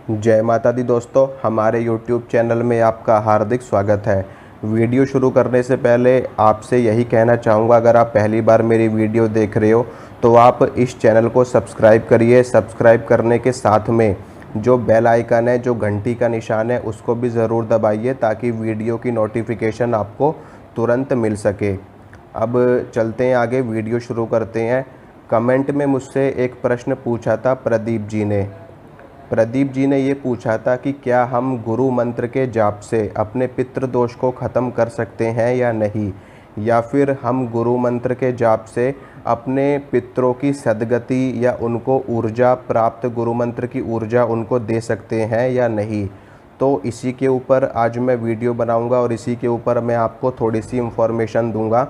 जय माता दी दोस्तों, हमारे YouTube चैनल में आपका हार्दिक स्वागत है। वीडियो शुरू करने से पहले आपसे यही कहना चाहूँगा, अगर आप पहली बार मेरी वीडियो देख रहे हो तो आप इस चैनल को सब्सक्राइब करिए। सब्सक्राइब करने के साथ में जो बेल आइकन है, जो घंटी का निशान है, उसको भी ज़रूर दबाइए ताकि वीडियो की नोटिफिकेशन आपको तुरंत मिल सके। अब चलते हैं आगे, वीडियो शुरू करते हैं। कमेंट में मुझसे एक प्रश्न पूछा था प्रदीप जी ने ये पूछा था कि क्या हम गुरु मंत्र के जाप से अपने पितृ दोष को ख़त्म कर सकते हैं या नहीं, या फिर हम गुरु मंत्र के जाप से अपने पितरों की सद्गति या उनको ऊर्जा प्राप्त, गुरु मंत्र की ऊर्जा उनको दे सकते हैं या नहीं। तो इसी के ऊपर आज मैं वीडियो बनाऊंगा और इसी के ऊपर मैं आपको थोड़ी सी इन्फॉर्मेशन दूंगा।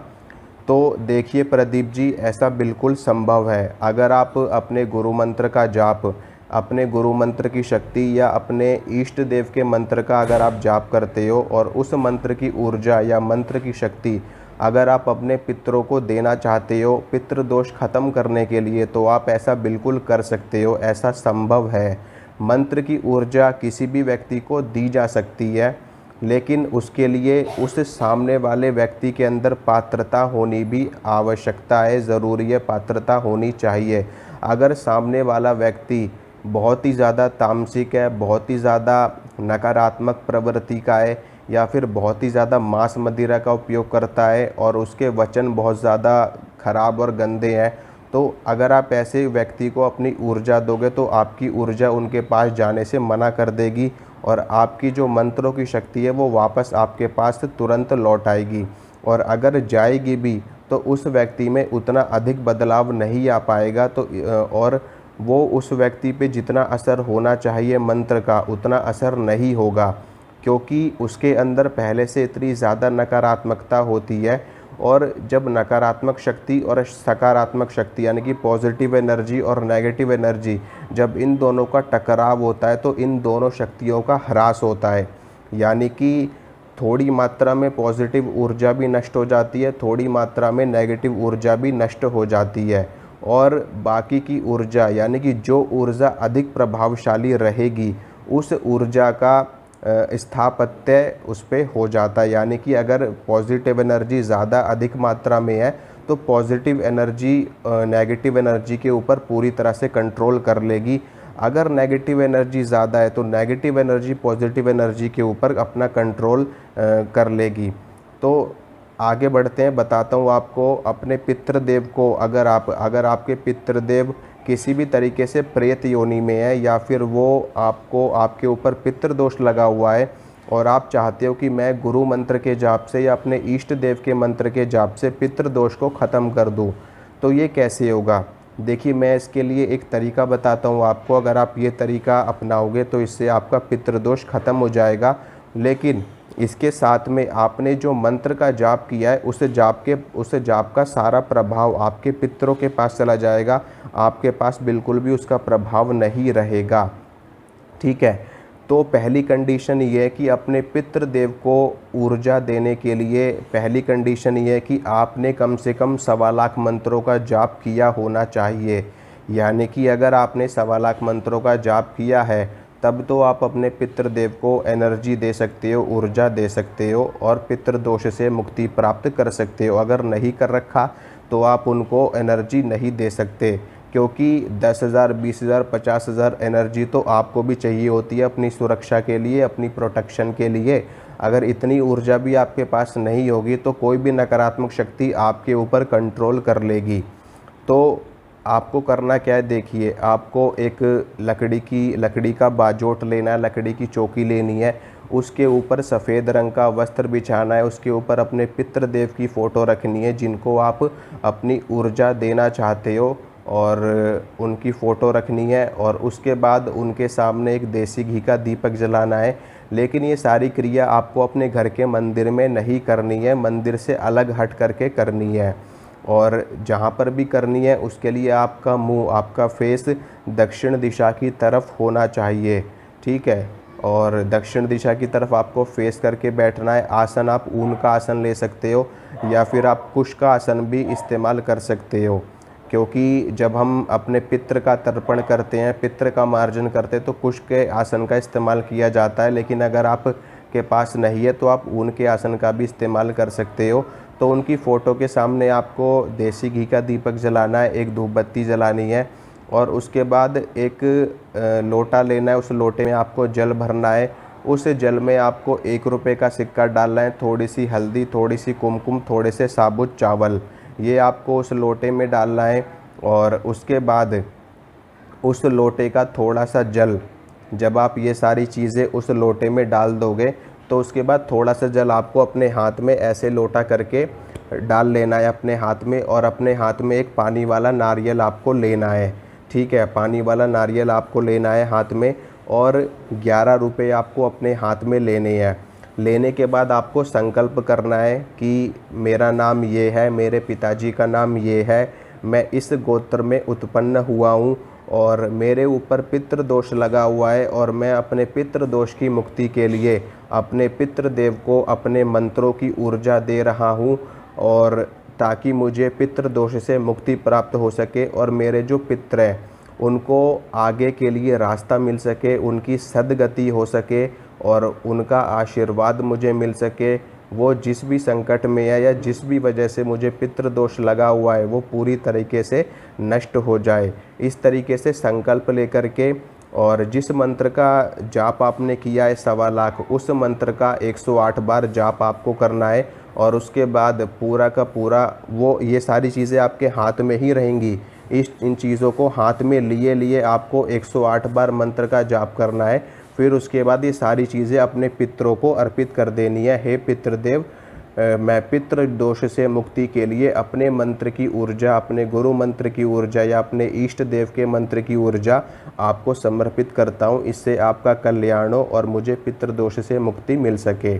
तो देखिए प्रदीप जी, ऐसा बिल्कुल संभव है। अगर आप अपने गुरु मंत्र का जाप, अपने गुरु मंत्र की शक्ति या अपने इष्ट देव के मंत्र का अगर आप जाप करते हो और उस मंत्र की ऊर्जा या मंत्र की शक्ति अगर आप अपने पितरों को देना चाहते हो पितृ दोष खत्म करने के लिए, तो आप ऐसा बिल्कुल कर सकते हो। ऐसा संभव है। मंत्र की ऊर्जा किसी भी व्यक्ति को दी जा सकती है, लेकिन उसके लिए उस सामने वाले व्यक्ति के अंदर पात्रता होनी भी आवश्यकता है, ज़रूरी है, पात्रता होनी चाहिए। अगर सामने वाला व्यक्ति बहुत ही ज़्यादा तामसिक है, बहुत ही ज़्यादा नकारात्मक प्रवृत्ति का है, या फिर बहुत ही ज़्यादा मांस मदिरा का उपयोग करता है और उसके वचन बहुत ज़्यादा खराब और गंदे हैं, तो अगर आप ऐसे व्यक्ति को अपनी ऊर्जा दोगे तो आपकी ऊर्जा उनके पास जाने से मना कर देगी और आपकी जो मंत्रों की शक्ति है वो वापस आपके पास तुरंत लौट आएगी। और अगर जाएगी भी तो उस व्यक्ति में उतना अधिक बदलाव नहीं आ पाएगा। तो और वो उस व्यक्ति पे जितना असर होना चाहिए मंत्र का, उतना असर नहीं होगा, क्योंकि उसके अंदर पहले से इतनी ज़्यादा नकारात्मकता होती है। और जब नकारात्मक शक्ति और सकारात्मक शक्ति यानी कि पॉजिटिव एनर्जी और नेगेटिव एनर्जी, जब इन दोनों का टकराव होता है तो इन दोनों शक्तियों का ह्रास होता है। यानी कि थोड़ी मात्रा में पॉजिटिव ऊर्जा भी नष्ट हो जाती है, थोड़ी मात्रा में नेगेटिव ऊर्जा भी नष्ट हो जाती है, और बाकी की ऊर्जा यानी कि जो ऊर्जा अधिक प्रभावशाली रहेगी उस ऊर्जा का स्थापत्य उस पर हो जाता है। यानी कि अगर पॉजिटिव एनर्जी ज़्यादा अधिक मात्रा में है तो पॉजिटिव एनर्जी नेगेटिव एनर्जी के ऊपर पूरी तरह से कंट्रोल कर लेगी। अगर नेगेटिव एनर्जी ज़्यादा है तो नेगेटिव एनर्जी पॉजिटिव एनर्जी के ऊपर अपना कंट्रोल कर लेगी। तो आगे बढ़ते हैं, बताता हूँ आपको अपने पितृदेव को। अगर आपके पितृदेव किसी भी तरीके से प्रेत योनि में है, या फिर वो आपके ऊपर पितृदोष लगा हुआ है और आप चाहते हो कि मैं गुरु मंत्र के जाप से या अपने इष्ट देव के मंत्र के जाप से पितृदोष को ख़त्म कर दूं, तो ये कैसे होगा? देखिए, मैं इसके लिए एक तरीका बताता हूँ आपको। अगर आप ये तरीका अपनाओगे तो इससे आपका पितृदोष ख़त्म हो जाएगा। लेकिन इसके साथ में आपने जो मंत्र का जाप किया है उस जाप का सारा प्रभाव आपके पितरों के पास चला जाएगा, आपके पास बिल्कुल भी उसका प्रभाव नहीं रहेगा। ठीक है, तो पहली कंडीशन ये है कि अपने पितृदेव को ऊर्जा देने के लिए पहली कंडीशन ये है कि आपने कम से कम 1.25 लाख मंत्रों का जाप किया होना चाहिए। यानी कि अगर आपने 1.25 लाख मंत्रों का जाप किया है तब तो आप अपने पितृदेव को एनर्जी दे सकते हो, ऊर्जा दे सकते हो और पितृदोष से मुक्ति प्राप्त कर सकते हो। अगर नहीं कर रखा तो आप उनको एनर्जी नहीं दे सकते, क्योंकि 10,000 20,000 50,000 एनर्जी तो आपको भी चाहिए होती है अपनी सुरक्षा के लिए, अपनी प्रोटेक्शन के लिए। अगर इतनी ऊर्जा भी आपके पास नहीं होगी तो कोई भी नकारात्मक शक्ति आपके ऊपर कंट्रोल कर लेगी। तो आपको करना क्या है, देखिए, आपको एक लकड़ी का बाजोट लेना है, लकड़ी की चौकी लेनी है, उसके ऊपर सफ़ेद रंग का वस्त्र बिछाना है, उसके ऊपर अपने पितृदेव की फ़ोटो रखनी है जिनको आप अपनी ऊर्जा देना चाहते हो, और उनकी फ़ोटो रखनी है। और उसके बाद उनके सामने एक देसी घी का दीपक जलाना है। लेकिन ये सारी क्रिया आपको अपने घर के मंदिर में नहीं करनी है, मंदिर से अलग हट करके करनी है। और जहाँ पर भी करनी है उसके लिए आपका मुंह, आपका फेस दक्षिण दिशा की तरफ होना चाहिए। ठीक है, और दक्षिण दिशा की तरफ आपको फेस करके बैठना है। आसन आप ऊन का आसन ले सकते हो या फिर आप कुश का आसन भी इस्तेमाल कर सकते हो, क्योंकि जब हम अपने पितृ का तर्पण करते हैं, पितृ का मार्जन करते हैं, तो कुश के आसन का इस्तेमाल किया जाता है। लेकिन अगर आप के पास नहीं है तो आप ऊन के आसन का भी इस्तेमाल कर सकते हो। तो उनकी फ़ोटो के सामने आपको देसी घी का दीपक जलाना है, एक धूप बत्ती जलानी है और उसके बाद एक लोटा लेना है। उस लोटे में आपको जल भरना है। उस जल में आपको 1 रुपये का सिक्का डालना है, थोड़ी सी हल्दी, थोड़ी सी कुमकुम, थोड़े से साबुत चावल, ये आपको उस लोटे में डालना है। और उसके बाद उस लोटे का थोड़ा सा जल, जब आप ये सारी चीज़ें उस लोटे में डाल दोगे तो उसके बाद थोड़ा सा जल आपको अपने हाथ में ऐसे लोटा करके डाल लेना है अपने हाथ में, और अपने हाथ में एक पानी वाला नारियल आपको लेना है। ठीक है, पानी वाला नारियल आपको लेना है हाथ में, और 11 रुपये आपको अपने हाथ में लेने हैं। लेने के बाद आपको संकल्प करना है कि मेरा नाम ये है, मेरे पिताजी का नाम ये है, मैं इस गोत्र में उत्पन्न हुआ हूँ और मेरे ऊपर पितृदोष लगा हुआ है, और मैं अपने पितृदोष की मुक्ति के लिए अपने पितृदेव को अपने मंत्रों की ऊर्जा दे रहा हूँ, और ताकि मुझे पितृदोष से मुक्ति प्राप्त हो सके और मेरे जो पितृ हैं उनको आगे के लिए रास्ता मिल सके, उनकी सद्गति हो सके और उनका आशीर्वाद मुझे मिल सके। वो जिस भी संकट में है या जिस भी वजह से मुझे पितृदोष लगा हुआ है वो पूरी तरीके से नष्ट हो जाए। इस तरीके से संकल्प लेकर के, और जिस मंत्र का जाप आपने किया है 1.25 लाख, उस मंत्र का 108 बार जाप आपको करना है। और उसके बाद पूरा का पूरा वो ये सारी चीज़ें आपके हाथ में ही रहेंगी। इन चीज़ों को हाथ में लिए लिए आपको 108 बार मंत्र का जाप करना है। फिर उसके बाद ये सारी चीज़ें अपने पितरों को अर्पित कर देनी है। हे पितृदेव, मैं पितृ दोष से मुक्ति के लिए अपने मंत्र की ऊर्जा, अपने गुरु मंत्र की ऊर्जा या अपने इष्ट देव के मंत्र की ऊर्जा आपको समर्पित करता हूँ। इससे आपका कल्याण हो और मुझे पितृ दोष से मुक्ति मिल सके।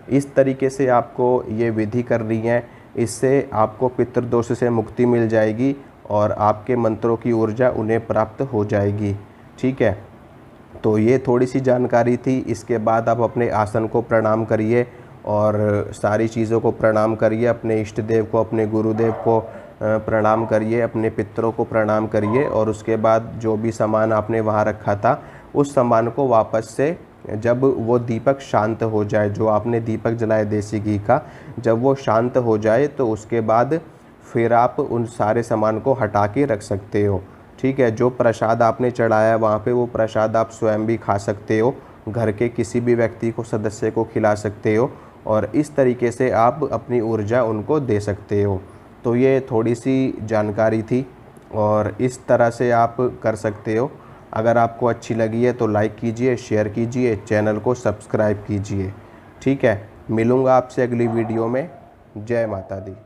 इस तरीके से आपको ये विधि करनी है। इससे आपको पितृ दोष से मुक्ति मिल जाएगी और आपके मंत्रों की ऊर्जा उन्हें प्राप्त हो जाएगी। ठीक है, तो ये थोड़ी सी जानकारी थी। इसके बाद आप अपने आसन को प्रणाम करिए और सारी चीज़ों को प्रणाम करिए। अपने इष्ट देव को, अपने गुरुदेव को प्रणाम करिए, अपने पितरों को प्रणाम करिए, और उसके बाद जो भी सामान आपने वहाँ रखा था उस सामान को वापस से, जब वो दीपक शांत हो जाए, जो आपने दीपक जलाए देसी घी का, जब वो शांत हो जाए तो उसके बाद फिर आप उन सारे सामान को हटा के रख सकते हो। ठीक है, जो प्रसाद आपने चढ़ाया वहाँ पे, वो प्रसाद आप स्वयं भी खा सकते हो, घर के किसी भी व्यक्ति को, सदस्य को खिला सकते हो, और इस तरीके से आप अपनी ऊर्जा उनको दे सकते हो। तो ये थोड़ी सी जानकारी थी और इस तरह से आप कर सकते हो। अगर आपको अच्छी लगी है तो लाइक कीजिए, शेयर कीजिए, चैनल को सब्सक्राइब कीजिए। ठीक है, मिलूँगा आपसे अगली वीडियो में। जय माता दी।